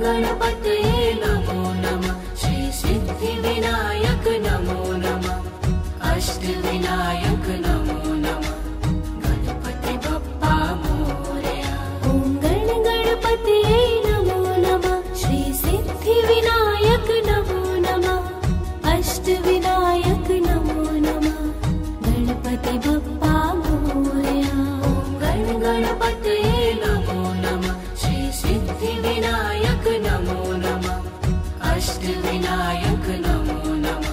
गणपतये नमो नमः। श्री सिद्धिविनायक नमो नमः। अष्टविनायक नमो नमः। गणपति बप्पा मोरया। ॐ गणपतये नमो नमः। श्री सिद्धिविनायक नमो नमः। अष्टविनायक नमो नमः। गणपति बप्पा मोरया। ॐ गणपतये नमो नमः। श्री सिद्धिविनायक नमो नमः। अष्टविनायक नमो नमः।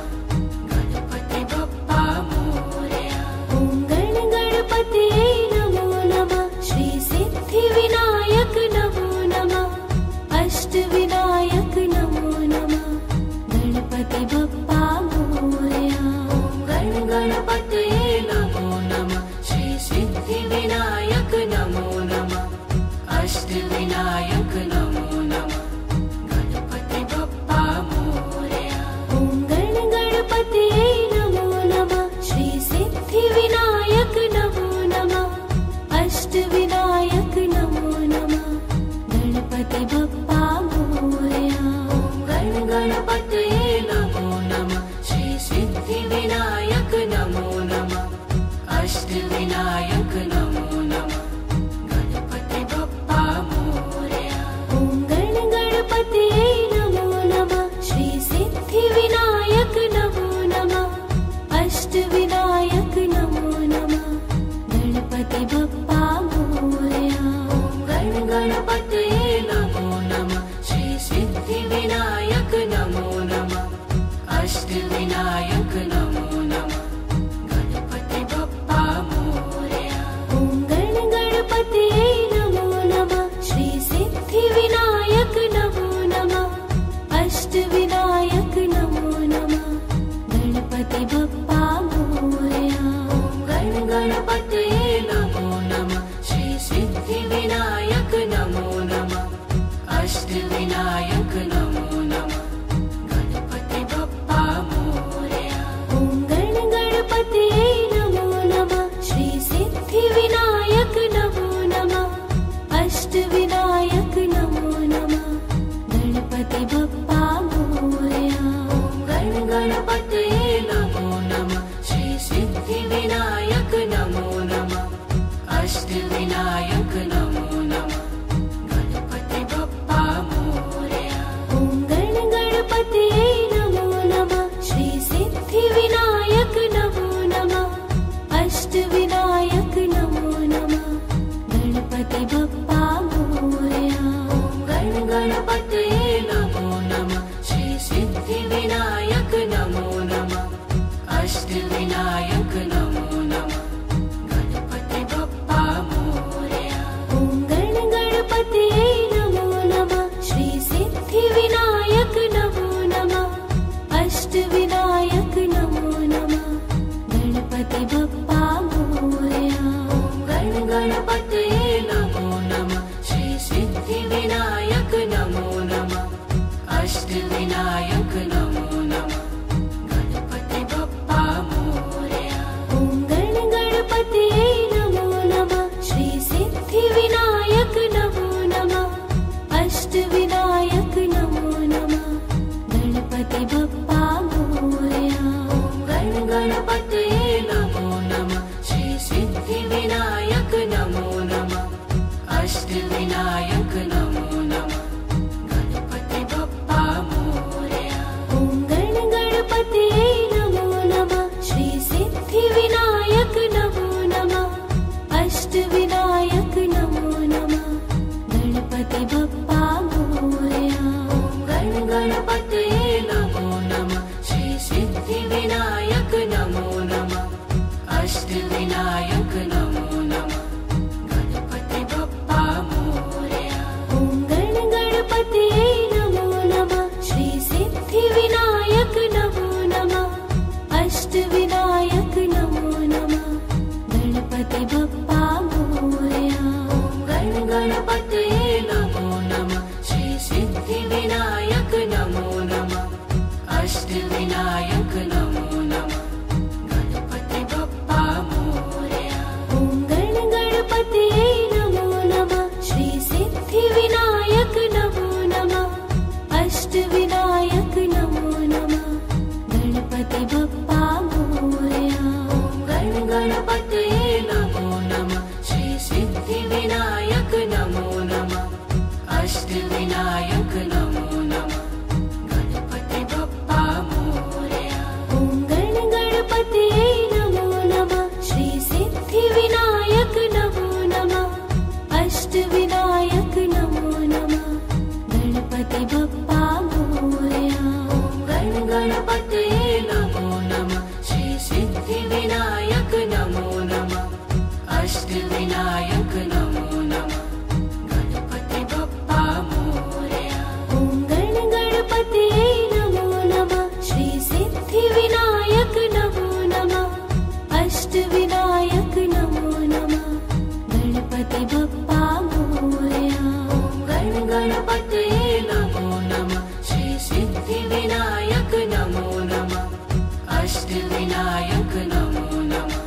गणपति बप्पा मोरया। ॐ गणपतये नमो नमः। श्री सिद्धिविनायक नमो नमः। अष्टविनायक नमो नमः। गणपति बप्पा मोरया। ॐ गणपतये नमो नमः। श्री सिद्धिविनायक नमो नमः। अष्टविनायक नमो नमः। गणपति बप्पा मोरया। ॐ गणपतये नमो नमः। श्री सिद्धिविनायक नमो नमः। अष्टविनायक नमो नमः। गणपति बप्पा मोरया। ॐ गणपतये नमो नमः। श्री सिद्धिविनायक नमो नमः। अष्टविनायक नमो नमः। गणपति बप्पा मोरया। ॐ गणपतये नमो नमः। श्री सिद्धिविनायक नमो नमः। अष्टविनायक नमो नमः। गणपति बप्पा मोरया। ॐ गणपतये नमो नमः। श्री सिद्धिविनायक नमो नमः। अष्टविनायक नमो नमः। गणपति बप्पा मोरया। ॐ गणपतये नमो नमः। श्री सिद्धिविनायक नमो नमः। अष्टविनायक नमो नमः। गणपति बप्पा मोरया। ॐ गणपतये नमो नमः। श्री सिद्धिविनायक नमो नमः। अष्टविनायक नमो नमः। गणपति बप्पा मोरया। ॐ गणपतये नमो नमः। श्री सिद्धिविनायक नमो नमः। अष्टविनायक नमो नमः। गणपति बप्पा मोरया। ॐ गणपतये नमो नमः। श्री सिद्धिविनायक नमो नमः। अष्टविनायक नमो नमः। गणपति बप्पा मोरया। ॐ गणपतये नमो नमः। श्री सिद्धिविनायक नमो नमः। अष्टविनायक नमो नमः। गणपति बप्पा मोरया। ॐ गणपतये नमो नमः। श्री सिद्धिविनायक नमो नमः। अष्टविनायक नमो नमः। गणपति बप्पा मोरया। ॐ गणपतये नमो नमः। श्री सिद्धिविनायक नमो नमः। अष्टविनायक नमो नमः। गणपति बप्पा मोरया। ॐ गणपतये नमो नमः। श्री सिद्धिविनायक नमो अष्टविनायक नमो नमः गणपति बप्पा मोरया। ॐ गण गणपते नमो नमः श्री सिद्धिविनायक नमो नमः अष्टविनायक नमो नमः गणपति बप्पा मोरया। ॐ गण गणपते नमो नमः श्री सिद्धिविनायक नमो नमः अष्टविनायक नमो नमः गणपति बप्पा मोरया। ॐ गण गणपते नमो नमः श्री सिद्धिविनायक नमो नमः अष्टविनायक नमो नमः गणपति बप्पा मोरया। ॐ गण गणपते नमो नमः श्री सिद्धिविनायक नमो नमः अष्टविनायक नमो नमः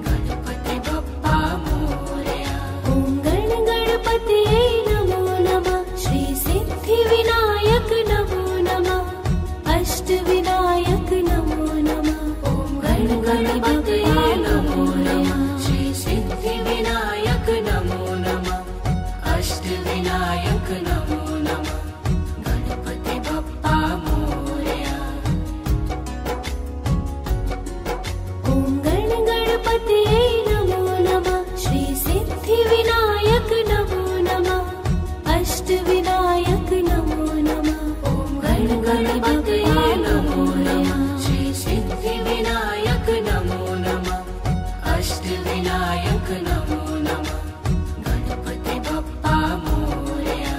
गणपति बप्पा मोरया। ॐ गण गणपते नमो नमः श्री सिद्धिविनायक नमो नमः अष्टविनायक नमो नमः ॐ गण गणपते नमो नमः श्री सिद्धिविनायक नमो नमः अष्टविनायक नमो नमः गणपति बप्पा मोरया। ॐ गण गणपते नमो नमः श्री सिद्धिविनायक नमो नमः अष्टविनायक नमो नमः ॐ गण गणपते नमो नमः श्री सिद्धिविनायक नमो नमः अष्टविनायक नमो नमः गणपति बप्पा मोरया।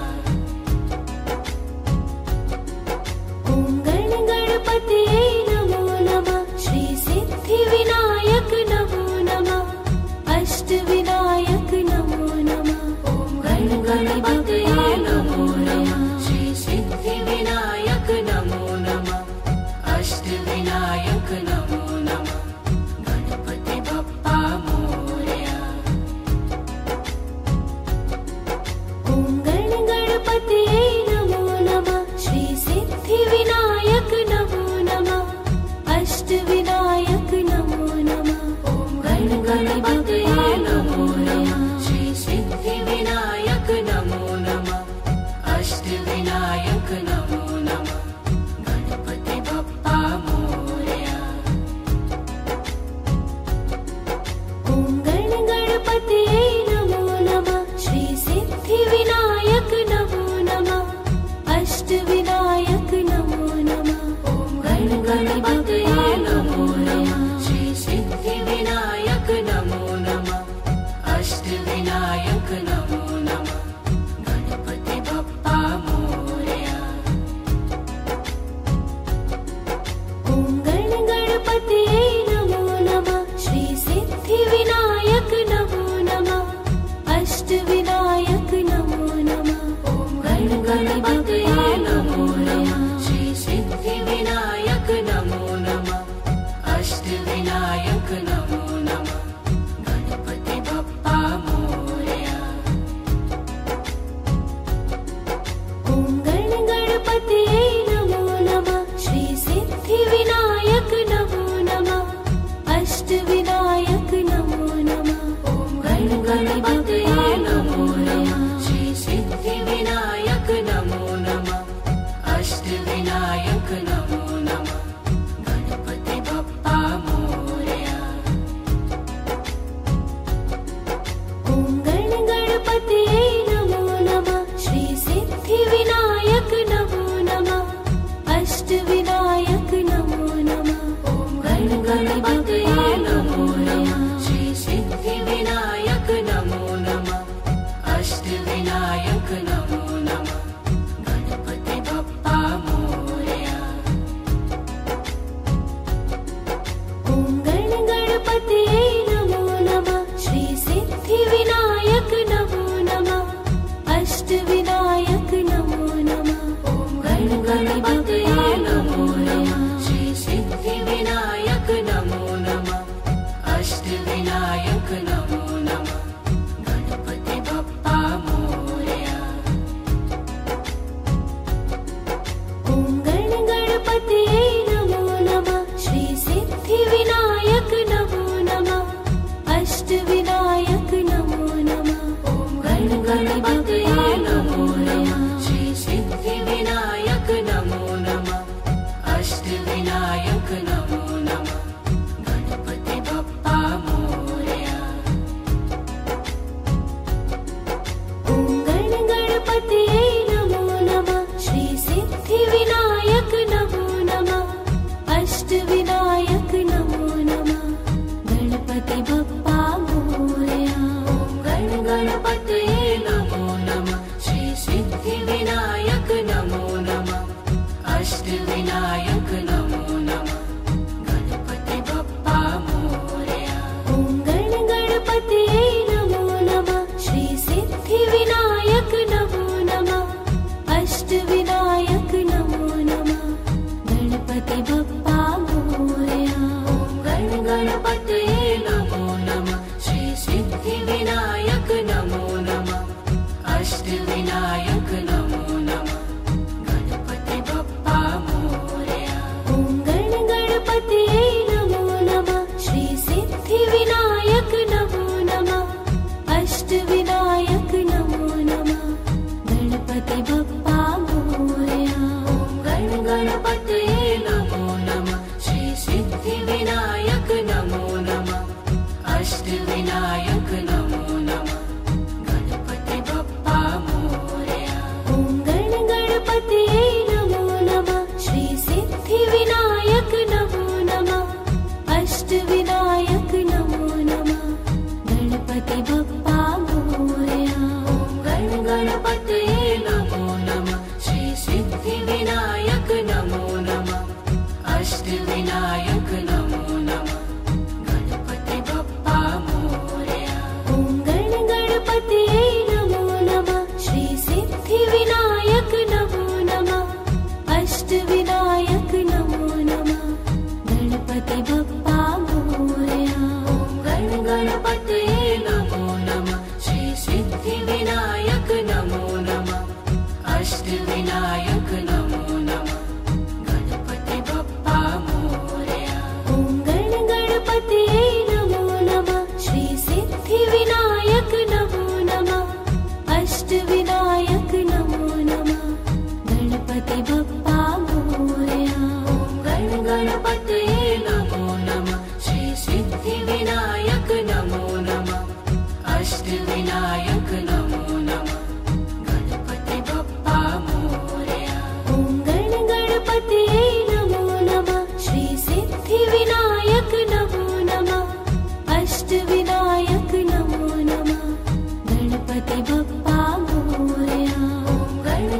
ॐ गण गणपते नमो नमः श्री सिद्धिविनायक नमो नमः अष्टविनायक नमो नमः ॐ गण गणपते नमो नमः श्री सिद्धिविनायक नमो नमः अष्टविनायक नमो नमः गणपति बप्पा मोरया। ॐ गण गणपते नमो नमः श्री सिद्धिविनायक नमो नमः अष्टविनायक नमो नमः ॐ गण गणपते नमो नमः श्री सिद्धिविनायक नमो नमः अष्टविनायक नमो नमः गणपति बप्पा मोरया। ॐ गण गणपते नमो नमः श्री सिद्धिविनायक नमो नमः अष्टविनायक नमो नमः ॐ गण गणपते नमो नमः श्री सिद्धिविनायक नमो नमः अष्टविनायक नमो नमः गणपति बप्पा मोरया। ॐ गण गणपते नमो नमः श्री सिद्धिविनायक नमो नमः अष्टविनायक नमो नमः ॐ गण गणपते नमो नमः श्री सिद्धिविनायक नमो नमः अष्टविनायक नमो नमः गणपति बप्पा मोरया। ॐ गण गणपते नमो नमः श्री सिद्धिविनायक नमो नमः अष्टविनायक नमो नमः ॐ गण गणपते नमो नमः श्री सिद्धिविनायक नमो नमः अष्टविनायक नमो नमः गणपति बप्पा मोरया। ॐ गण गणपते नमो नमः श्री सिद्धिविनायक गणपतये नमो नमः श्री सिद्धिविनायक नमो नमः अष्टविनायक नमो नमः गणपति बप्पा मोरया। ॐ गणपतये नमो नमः श्री सिद्धिविनायक नमो नमः अष्टविनायक नमो नमः गणपति बप्पा मोरया। गणपतये नमो नमः श्री सिद्धिविनायक नमो नमः अष्टविनायक नमो नमः गणपति बप्पा मोरया। ॐ गणपतये नमो नमः श्री सिद्धिविनायक नमो नमः अष्टविनायक नमो नमः गणपति बप्पा मोरया। गणपतये नमो नमः श्री सिद्धिविनायक नमो नमः अष्टविनायक नमो नमः गणपति बप्पा मोरया। ॐ गणपतये नमो नमः श्री सिद्धिविनायक नमो नमः अष्टविनायक नमो नमः गणपति बप्पा मोरया। गणपतये नमो नमः श्री सिद्धिविनायक नमो नमः अष्टविनायक नमो नमः गणपति बप्पा मोरया। ॐ गणपतये नमो नमः श्री सिद्धिविनायक नमो नमः अष्टविनायक नमो नमः गणपति बप्पा मोरया।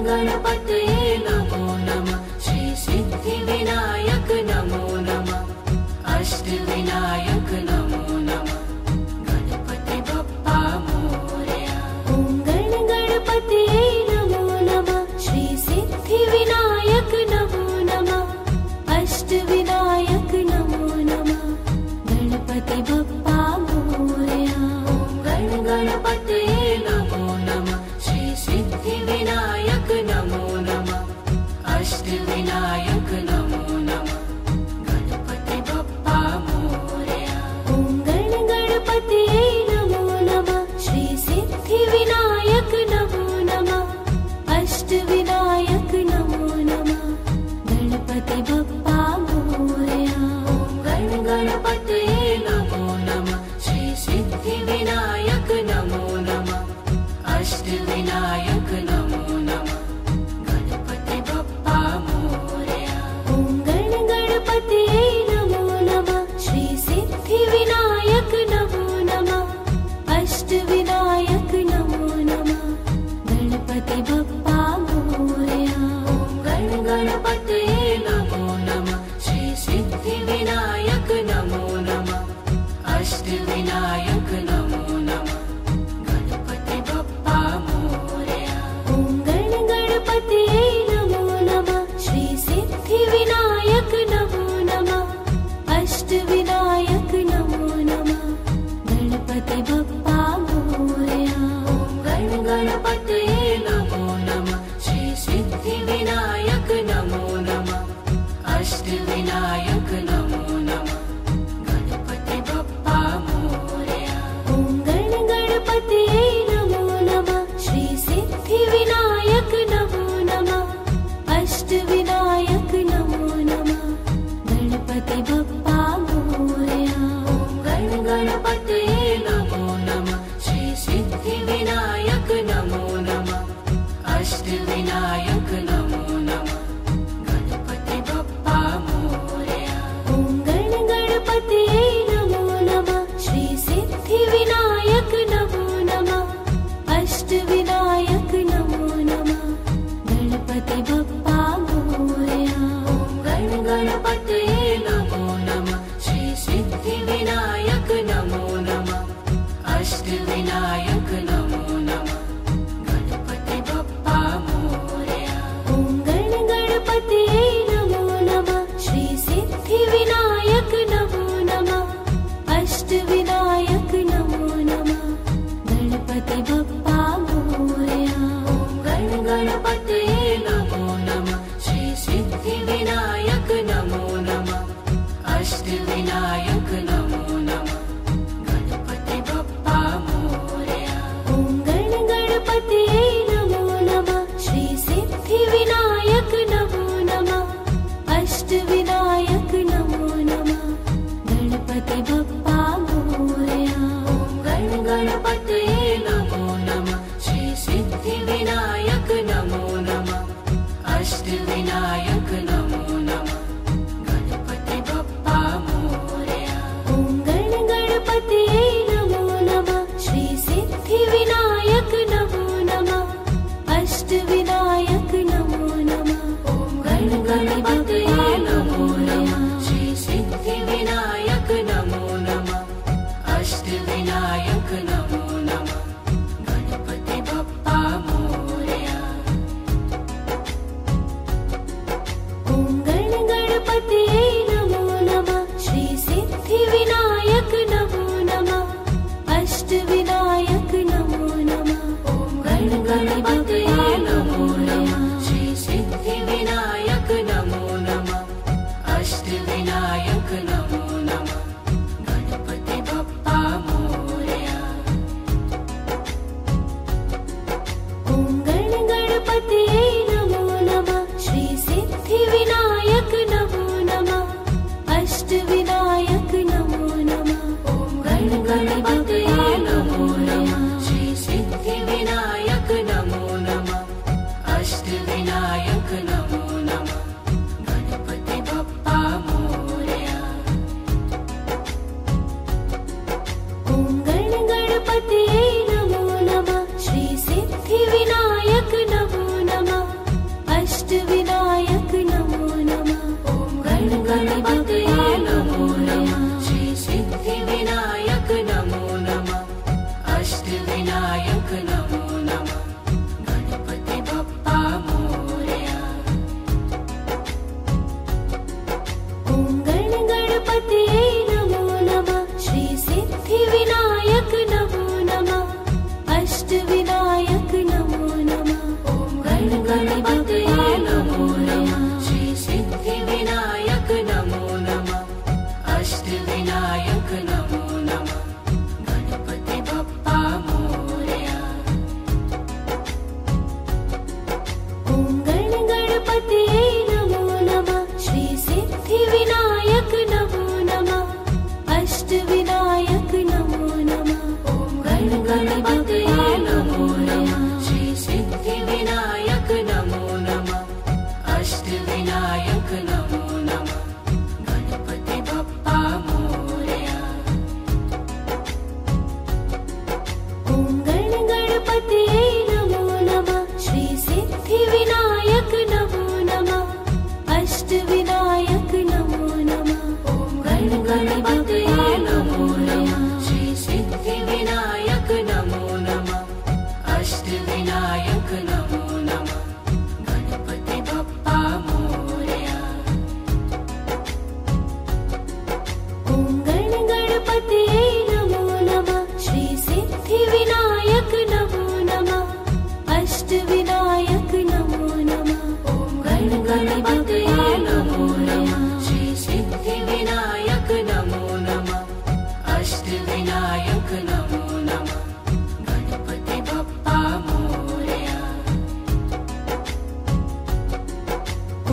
गणपतये नमो नमः श्री सिद्धिविनायक नमो नमः अष्टविनायक नमो नमः गणपति बप्पा मोरया। ॐ गणपतये नमो नमः श्री सिद्धिविनायक नमो नमः अष्टविनायक नमो नमः गणपति बप्पा मोरया। गणपतये नमो नमः श्री सिद्धिविनायक नमो नमः अष्टविनायक नमो नमः गणपति बप्पा मोरया। ॐ गणपतये नमो नमः श्री सिद्धिविनायक नमो नमः अष्टविनायक नमो नमः गणपति बप्पा मोरया। गणपतये नमो नमः श्री सिद्धिविनायक नमो नमः अष्टविनायक नमो नमः गणपति बप्पा मोरया। अष्टविनायक नमो नमः गणपति बप्पा मोरया। ॐ गणपतये नमो नमः श्री सिद्धिविनायक नमो नमः अष्टविनायक नमो नमः। ॐ गणपतये नमो नमः श्री सिद्धिविनायक नमो नमः अष्टविनायक नमो नमः गणपति बप्पा मोरया। ॐ गणपतये नमो नमः श्री सिद्धिविनायक नमो नमः अष्टविनायक नमो नमः। ॐ गणपतये नमो नमः श्री सिद्धिविनायक नमो नमः अष्टविनायक नमो नमः गणपति बप्पा मोरया। ॐ गणपतये नमो नमः श्री सिद्धिविनायक नमो नमः अष्टविनायक नमो नमः। ॐ गणपतये नमो नमः श्री सिद्धिविनायक नमो नमः अष्टविनायक नमो नमः गणपति बप्पा मोरया। ॐ गणपतये नमो नमः श्री सिद्धिविनायक नमो नमः अष्टविनायक नमो नमः। ॐ गणपतये नमो नमः श्री सिद्धिविनायक नमो नमः अष्टविनायक नमो नमः गणपति बप्पा मोरया। ॐ गणपतये नमो नमः श्री सिद्धिविनायक नमो नमः अष्टविनायक नमो नमः। ॐ गणपतये नमो नमः श्री सिद्धिविनायक नमो नमः अष्टविनायक नमो नमः गणपति बप्पा मोरया।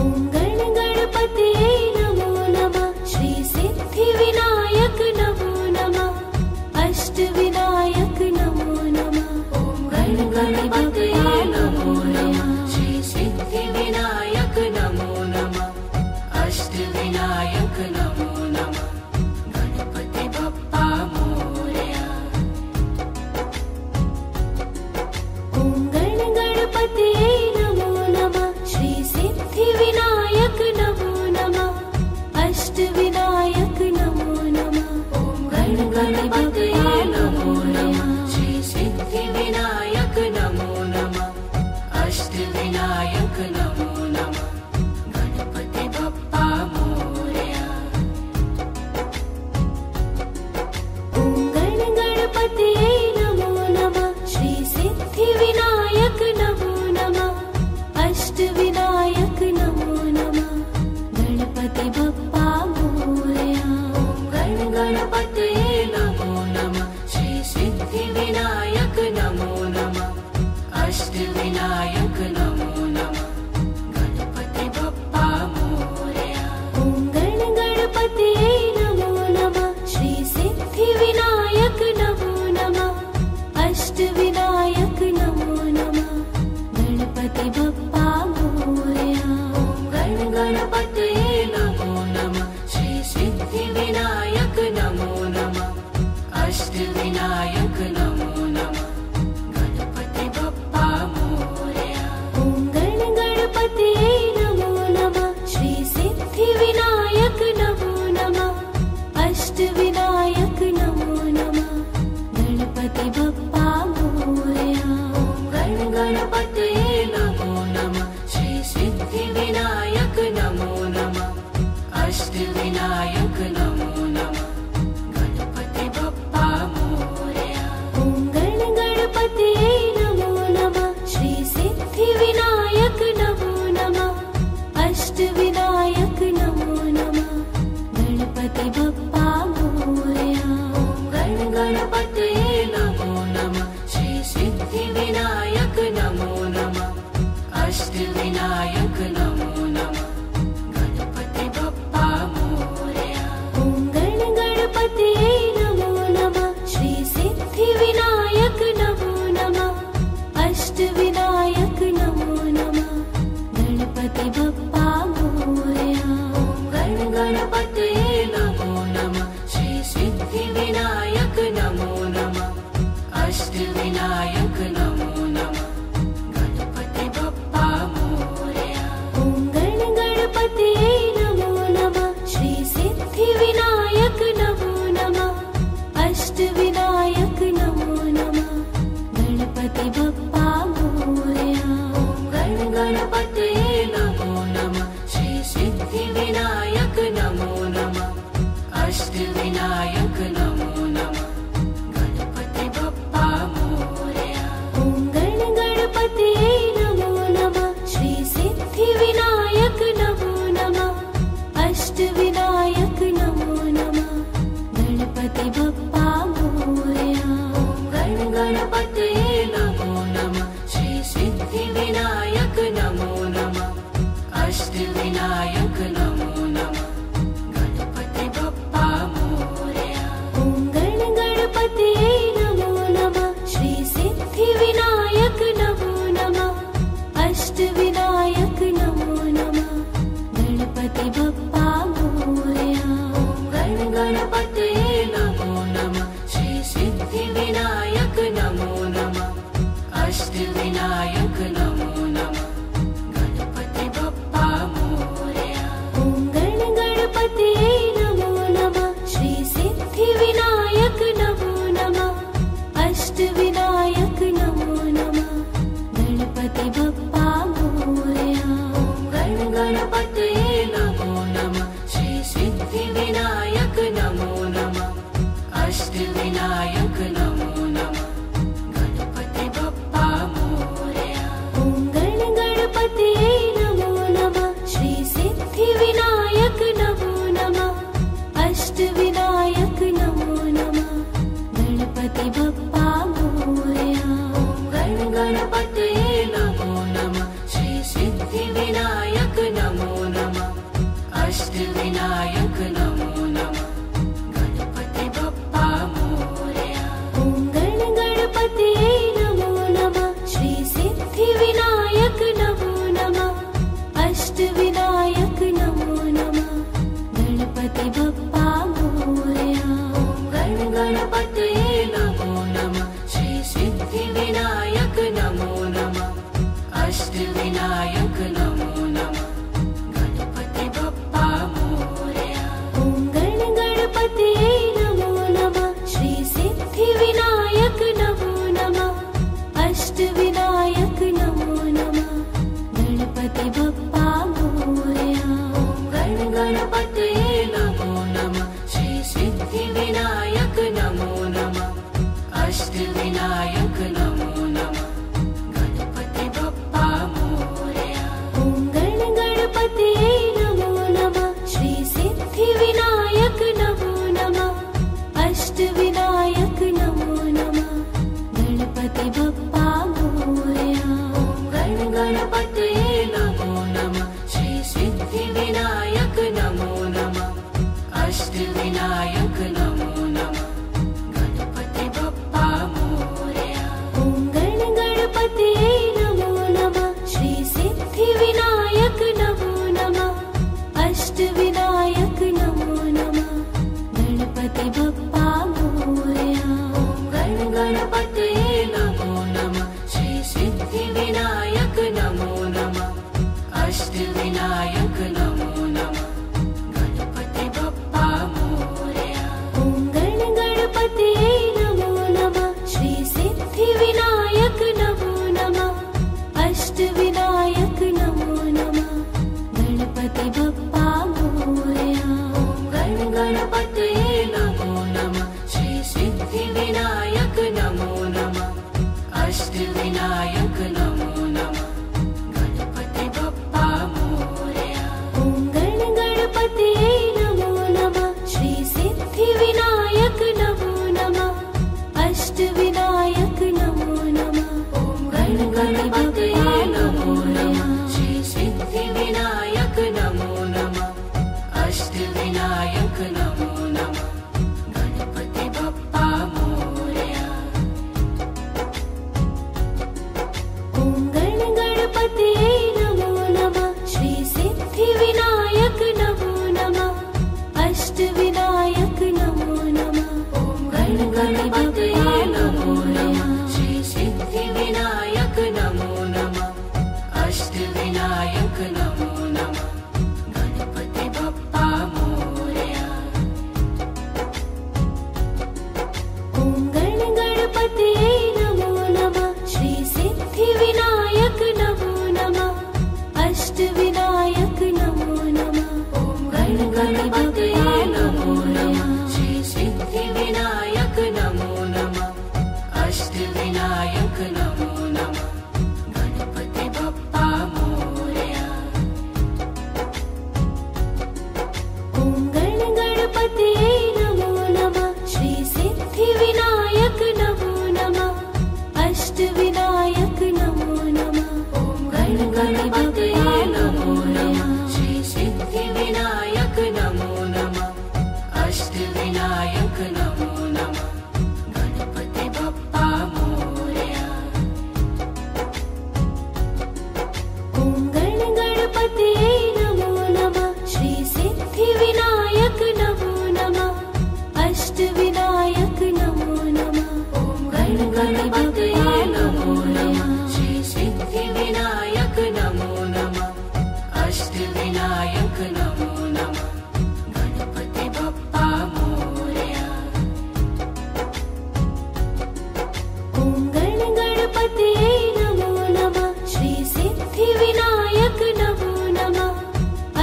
ॐ गणपतये नमो नमः श्री सिद्धिविनायक नमो नमः अष्टविनायक नमो नमः। ॐ गणपतये नमो नमः श्री सिद्धिविनायक नमो नमः अष्टविनायक नमो नमः गणपति बप्पा मोरया। ॐ गणपतये नमो नमः श्री सिद्धिविनायक नमो नमः अष्टविनायक नमो नमः। ॐ गणपतये नमो नमः श्री सिद्धिविनायक नमो नमः अष्टविनायक नमो नमः गणपति बप्पा मोरया। ॐ गणपतये नमो नमः श्री सिद्धिविनायक नमो नमः अष्टविनायक नमो नमः गणपति बप्पा मोरया। ॐ गणपतये नमो नमः श्री सिद्धिविनायक नमो नमः अष्टविनायक नमो नमः गणपति बप्पा मोरया। ॐ गणपतये नमो नमः श्री सिद्धिविनायक नमो नमः अष्टविनायक नमो नमः गणपति बप्पा मोरया। ॐ गणपतये नमो नमः श्री सिद्धिविनायक नमो नमः अष्टविनायक नमो नमः गणपति बप्पा मोरया। ॐ गणपतये नमो नमः श्री सिद्धिविनायक नमो नमः अष्टविनायक नमो नमः गणपति बप्पा मोरया। ॐ गणपतये नमो नमः श्री सिद्धिविनायक नमो नमः अष्टविनायक नमो नमः गणपति बप्पा मोरया। ॐ गणपतये नमो नमः श्री सिद्धिविनायक नमो नमः अष्टविनायक नमो नमः गणपति बप्पा मोरया। ॐ गणपतये नमो नमः श्री सिद्धिविनायक नमो नमः अष्टविनायक नमो नमः गणपति बप्पा मोरया। ॐ गणपतये नमो नमः श्री सिद्धिविनायक नमो नमः अष्टविनायक नमो नमः गणपति बप्पा मोरया। गण गणपतये नमो नमः। श्री सिद्धि विनायक नमो नमः। अष्ट विनायक नमो नमः। गणपति बप्पा मोरया। ॐ गण गणपतये नमो नमः। श्री सिद्धि विनायक नमो नमः। अष्ट विनायक नमो नमः। गणपति बप्पा मोरया। गण गणपतये नमो नमः। श्री सिद्धि विनायक नमो नमः। अष्ट विनायक नमो नमः। गणपति बप्पा मोरया। ॐ गण गणपतये नमो नमः। श्री सिद्धि विनायक नमो नमः। अष्ट विनायक नमो नमः। गणपति बप्पा मोरया। गण गणपतये नमो नमः। श्री सिद्धि विनायक नमो नमः। अष्ट विनायक नमो नमः। गणपति बप्पा मोरया। ॐ गण गणपतये नमो नमः। श्री सिद्धि विनायक नमो नमः। अष्ट विनायक नमो नमः। गणपति बप्पा मोरया। गण गणपतये नमो नमः। श्री सिद्धि विनायक नमो नमः। अष्ट विनायक नमो नमः। गणपति बप्पा मोरया। ॐ गण गणपतये नमो नमः। श्री सिद्धि विनायक नमो नमः। अष्ट विनायक नमो नमः। गणपति बप्पा मोरया। गण गणपतये नमो नमः। श्री सिद्धि विनायक नमो नमः। अष्ट विनायक नमो नमः। गणपति बप्पा मोरया। ॐ गण गणपतये नमो नमः। श्री सिद्धि विनायक नमो नमः। अष्ट विनायक नमो नमः। गणपति बप्पा मोरया। गण गणपतये नमो नमः। श्री सिद्धि विनायक नमो नमः। अष्ट विनायक नमो नमः। गणपति बप्पा मोरया। ॐ गण गणपतये नमो नमः। श्री सिद्धि विनायक नमो नमः। अष्ट विनायक नमो नमः। गणपति बप्पा मोरया। गण गणपतये नमो नमः। श्री सिद्धि विनायक नमो नमः। अष्ट विनायक नमो नमः। गणपति बप्पा मोरया। ॐ गण गणपतये नमो नमः। श्री सिद्धि विनायक नमो नमः। अष्ट विनायक नमो नमः। गणपति बप्पा मोरया। गण गणपतये नमो नमः। श्री सिद्धि विनायक नमो नमः। अष्ट विनायक नमो नमः। गणपति बप्पा मोरया। ॐ गण गणपतये नमो नमः। श्री सिद्धि विनायक नमो नमः। अष्ट विनायक नमो नमः। गणपति बप्पा मोरया। गण गणपतये नमो नमः। श्री सिद्धि विनायक नमो नमः। अष्ट विनायक नमो नमः। गणपति बप्पा मोरया। ॐ गण गणपतये नमो नमः। श्री सिद्धि विनायक नमो नमः। अष्ट विनायक नमो नमः। गणपति बप्पा मोरया। गण गणपतये नमो नमः। श्री सिद्धि विनायक नमो नमः। अष्ट विनायक नमो नमः। गणपति बप्पा मोरया। ॐ गण गणपतये नमो नमः। श्री सिद्धि विनायक नमो नमः। अष्ट विनायक नमो नमः। गणपति बप्पा मोरया। गण गणपतये नमो नमः। श्री सिद्धि विनायक नमो नमः। अष्ट विनायक नमो नमः। गणपति बप्पा मोरया। ॐ अष्टविनायक नमो नमः गणपति बप्पा मोरया। ॐ गणपतये नमो नमः श्री सिद्धिविनायक नमो नमः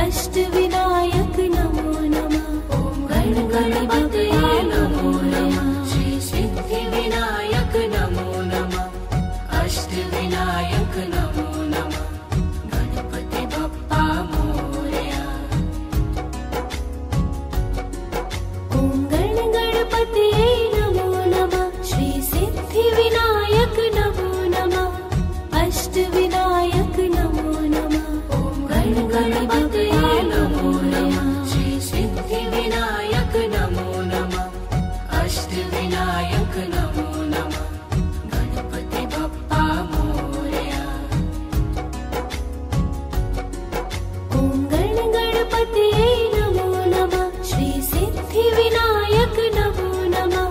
अष्टविनायक नमो नमः। ॐ गणपतये नमो नमः श्री सिद्धिविनायक नमो नमः अष्टविनायक नमो नमः गणपति बप्पा मोरया। ॐ गणपतये नमो नमः श्री सिद्धिविनायक नमो नमः अष्टविनायक नमो नमः। ॐ गणपतये नमो नमः श्री सिद्धिविनायक नमो नमः अष्टविनायक नमो नमः गणपति बप्पा मोरया। ॐ गणपतये नमो नमः श्री सिद्धिविनायक नमो नमः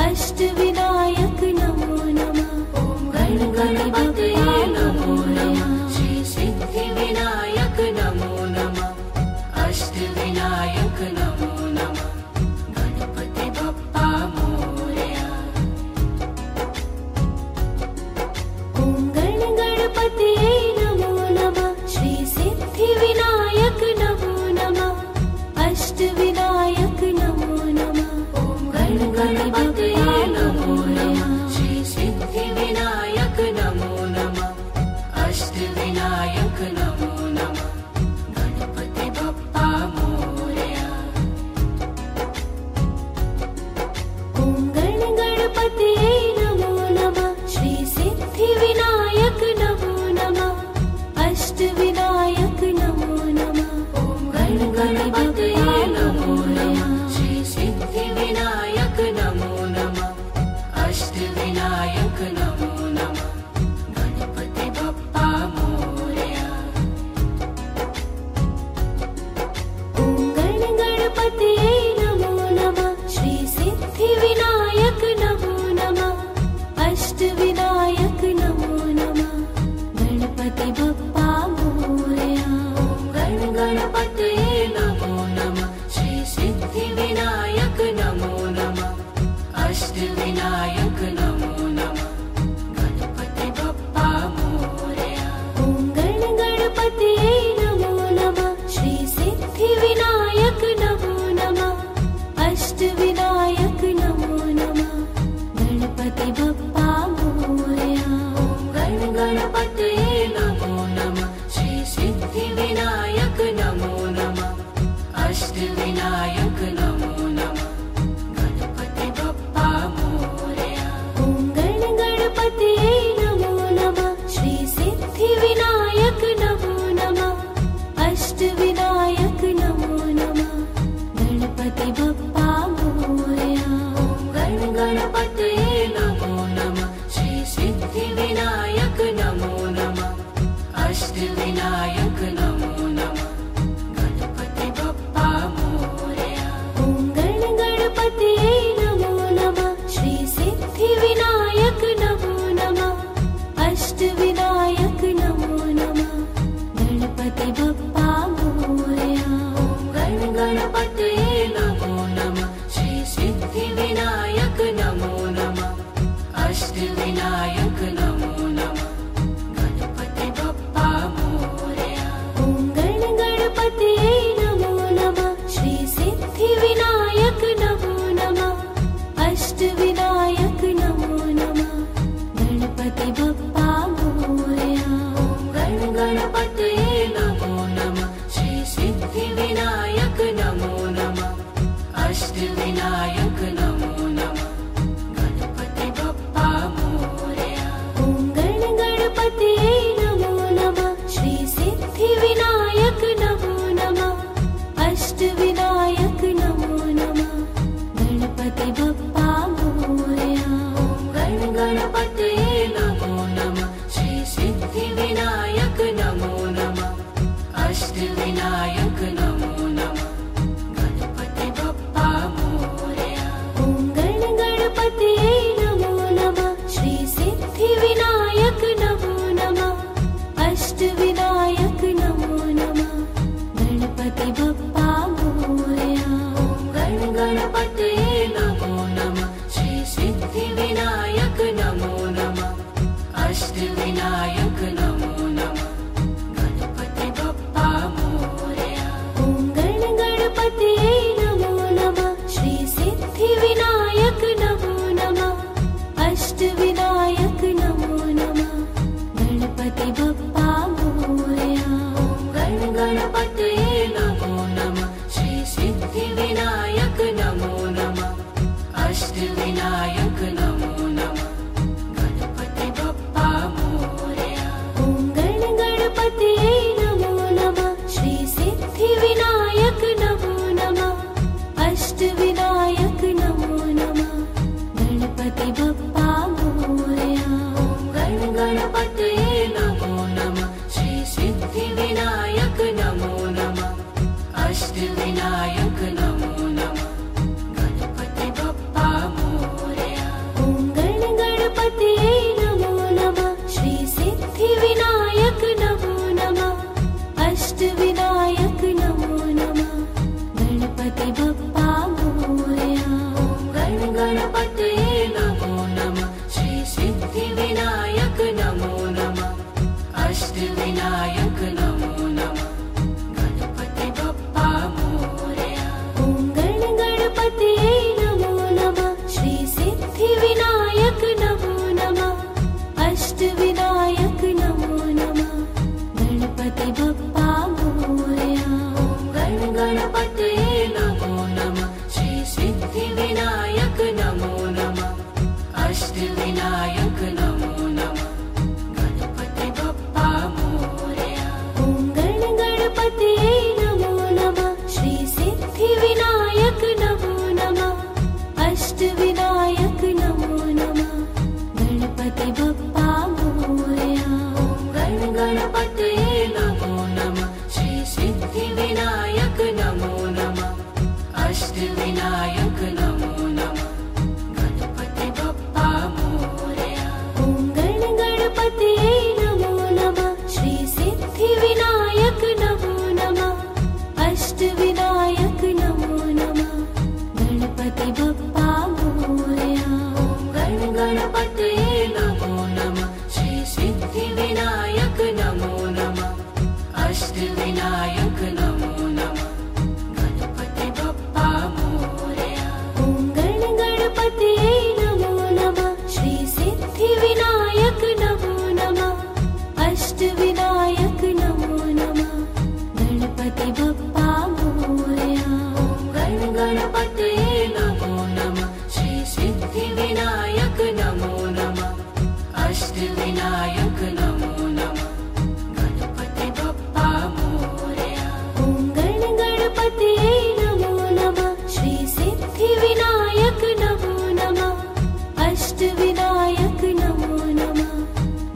अष्टविनायक नमो नमः। ॐ गणपतये नमो नमः श्री सिद्धिविनायक नमो नमः अष्टविनायक नमो नमः गणपति बप्पा मोरया। ॐ गणपतये नमो नमः श्री सिद्धिविनायक नमो नमः अष्टविनायक नमो नमः। ॐ गणपतये नमो नमः श्री सिद्धिविनायक नमो नमः अष्टविनायक नमो नमः गणपति बप्पा मोरया। ॐ गणपतये नमो नमः श्री सिद्धिविनायक नमो नमः अष्टविनायक नमो नमः। ॐ गणपतये नमो नमः श्री सिद्धिविनायक नमो नमः अष्टविनायक नमो नमः गणपति बप्पा मोरया। ॐ गणपतये नमो नमः श्री सिद्धिविनायक नमो नमः अष्टविनायक नमो नमः गणपति बप्पा मोरया। ॐ गणपतये नमो नमः श्री सिद्धिविनायक नमो नमः अष्टविनायक नमो नमः गणपति बप्पा मोरया। ॐ गणपतये नमो नमः श्री सिद्धिविनायक नमो नमः अष्टविनायक नमो नमः गणपति बप्पा मोरया। ॐ गणपतये नमो नमः श्री सिद्धिविनायक नमो नमः अष्टविनायक नमो नमः गणपति बप्पा मोरया। ॐ गणपतये नमो नमः श्री सिद्धिविनायक नमो नमः अष्टविनायक नमो नमः गणपति बप्पा मोरया। ॐ गणपतये नमो नमः श्री सिद्धिविनायक नमो नमः अष्टविनायक नमो नमः गणपति बप्पा मोरया। ॐ गणपतये नमो नमः श्री सिद्धिविनायक नमो नमः अष्टविनायक नमो नमः गणपति बप्पा मोरया। ॐ गणपतये नमो नमः श्री सिद्धिविनायक नमो नमः अष्टविनायक नमो नमः गणपति बप्पा मोरया। ॐ गणपतये नमो नमः श्री सिद्धिविनायक नमो नमः अष्टविनायक नमो नमः गणपति बप्पा मोरया। ॐ गणपतये नमो नमः अष्टविनायक नमो नमः गणपति बप्पा मोरया। ॐ गणपतये नमो नमः श्री सिद्धिविनायक नमो नमः अष्टविनायक नमो नमः गणपति बप्पा मोरया। ॐ गणपतये नमो नमः श्री सिद्धिविनायक नमो नमः अष्टविनायक नमो नमः गणपति बप्पा मोरया। ॐ गणपतये नमो नमः श्री सिद्धिविनायक नमो नमः अष्टविनायक नमो नमः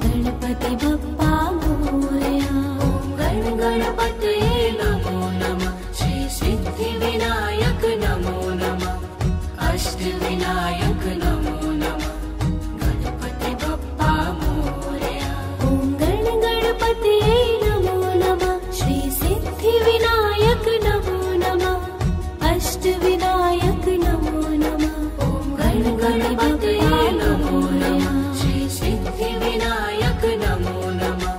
गणपति बप्पा मोरया। गणपतये नमो नमः श्री सिद्धिविनायक नमो नमः अष्टविनायक नमो नमः गणपति बप्पा मोरया। ॐ गणपतये नमो नमः श्री सिद्धिविनायक नमो नमः अष्टविनायक नमो नमः गणपतये नमो नमः श्री सिद्धिविनायक नमो नमः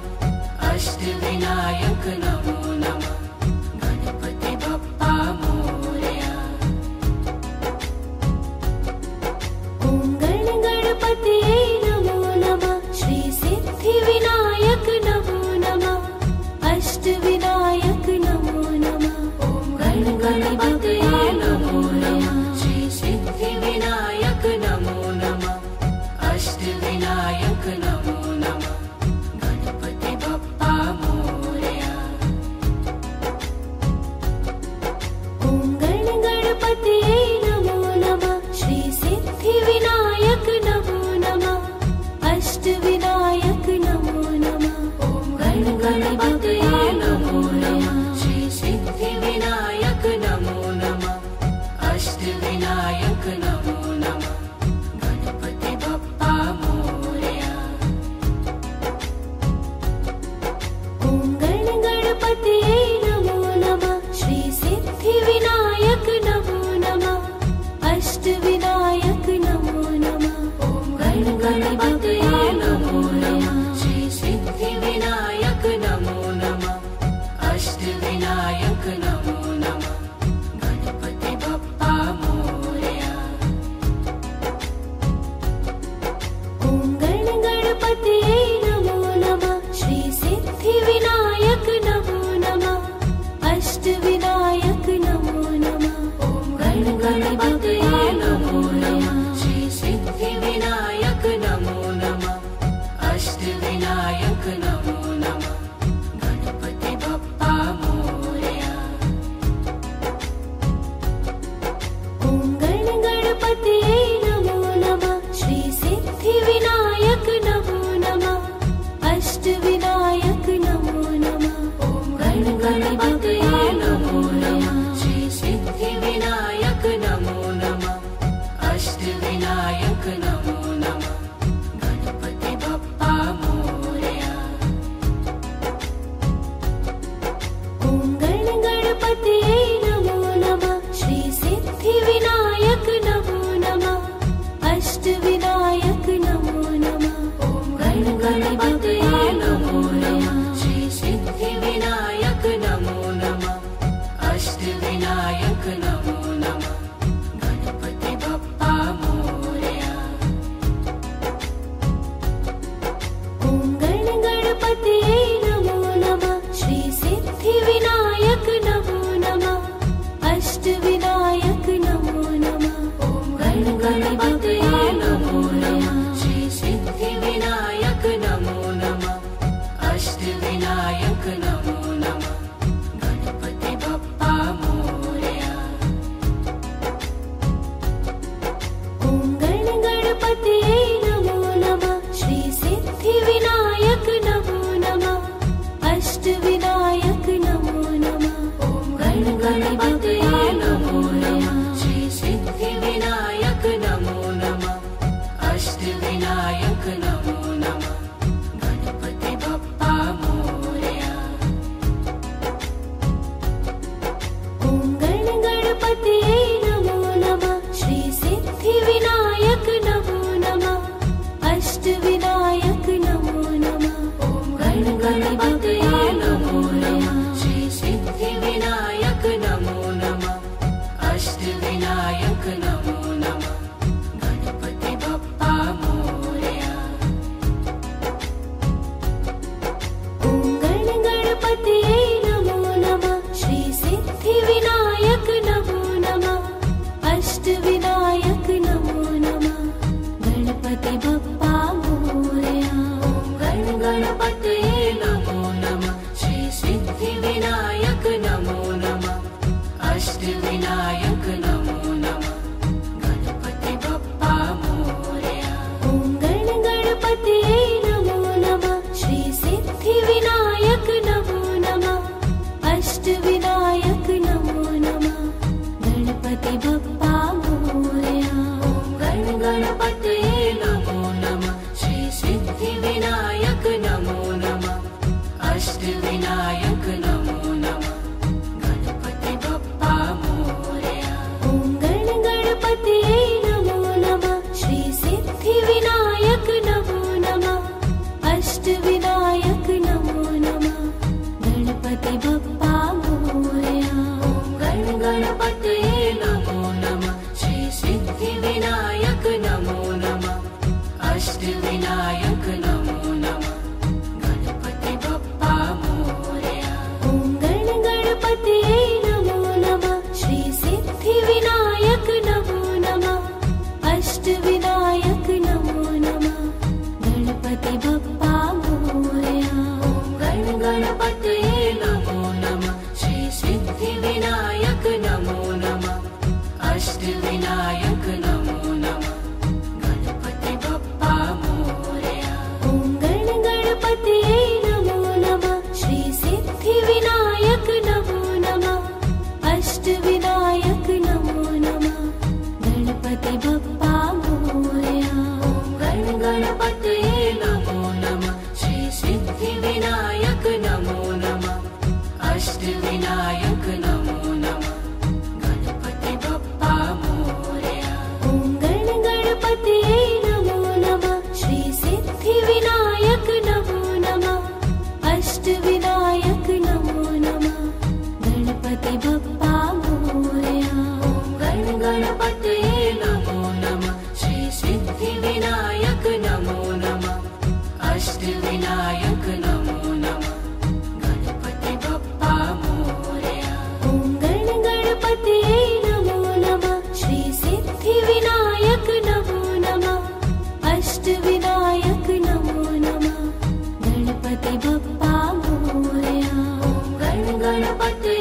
अष्टविनायक नमो नमः गणपति बप्पा मोरया। ॐ गणपतये नमो नमः श्री सिद्धिविनायक नमो नमः अष्टविनायक नमो नमः गणपतये नमो नमः श्री सिद्धिविनायक नमो नमः अष्टविनायक नमो नमः गणपति बप्पा मोरया। ॐ गणपतये नमो नमः श्री सिद्धिविनायक नमो नमः अष्टविनायक नमो नमः गणपतये नमो नमः श्री सिद्धिविनायक नमो नमः अष्टविनायक नमो नमः गणपति बप्पा मोरया। ॐ गणपतये नमो नमः श्री सिद्धिविनायक नमो नमः अष्टविनायक नमो नमः गणपतये नमो नमः श्री सिद्धिविनायक नमो नमः अष्टविनायक नमो नमः गणपति बप्पा मोरया। ॐ गणपतये नमो नमः श्री सिद्धिविनायक नमो नमः अष्टविनायक नमो नमः गणपतये नमो नमः श्री सिद्धिविनायक नमो नमः अष्टविनायक नमो नमः गणपति बप्पा मोरया। ॐ गणपतये नमो नमः श्री सिद्धिविनायक नमो नमः अष्टविनायक नमो नमः गणपतये नमो नमः श्री सिद्धिविनायक नमो नमः अष्टविनायक नमो नमः गणपति बप्पा मोरया। ॐ गणपतये नमो नमः श्री सिद्धिविनायक नमो नमः अष्टविनायक नमो नमः गणपतये नमो नमः श्री सिद्धिविनायक नमो गणपतये नमो नमः श्री सिद्धिविनायक नमो नमः अष्टविनायक नमो नमः गणपति बप्पा मोरया। ॐ गणपतये नमो नमः श्री सिद्धिविनायक नमो नमः अष्टविनायक नमो नमः गणपति बप्पा मोरया। ॐ गणपतये नमो नमः श्री सिद्धिविनायक नमो नमः अष्टविनायक नमो नमः गणपति बप्पा मोरया। ॐ गणपतये नमो नमः श्री सिद्धिविनायक नमो नमः अष्टविनायक नमो नमः गणपति बप्पा मोरया। ॐ गणपतये नमो नमः श्री सिद्धिविनायक नमो नमः अष्टविनायक नमो नमः गणपति बप्पा मोरया। ॐ गणपतये नमो नमः श्री सिद्धिविनायक नमो नमः अष्टविनायक नमो नमः गणपति बप्पा मोरया। ॐ गणपतये नमो नमः श्री सिद्धिविनायक नमो नमः अष्टविनायक नमो नमः गणपति बप्पा मोरया। ॐ गणपतये नमो नमः श्री सिद्धिविनायक नमो नमः अष्टविनायक नमो नमः गणपति बप्पा मोरया। ॐ गणपतये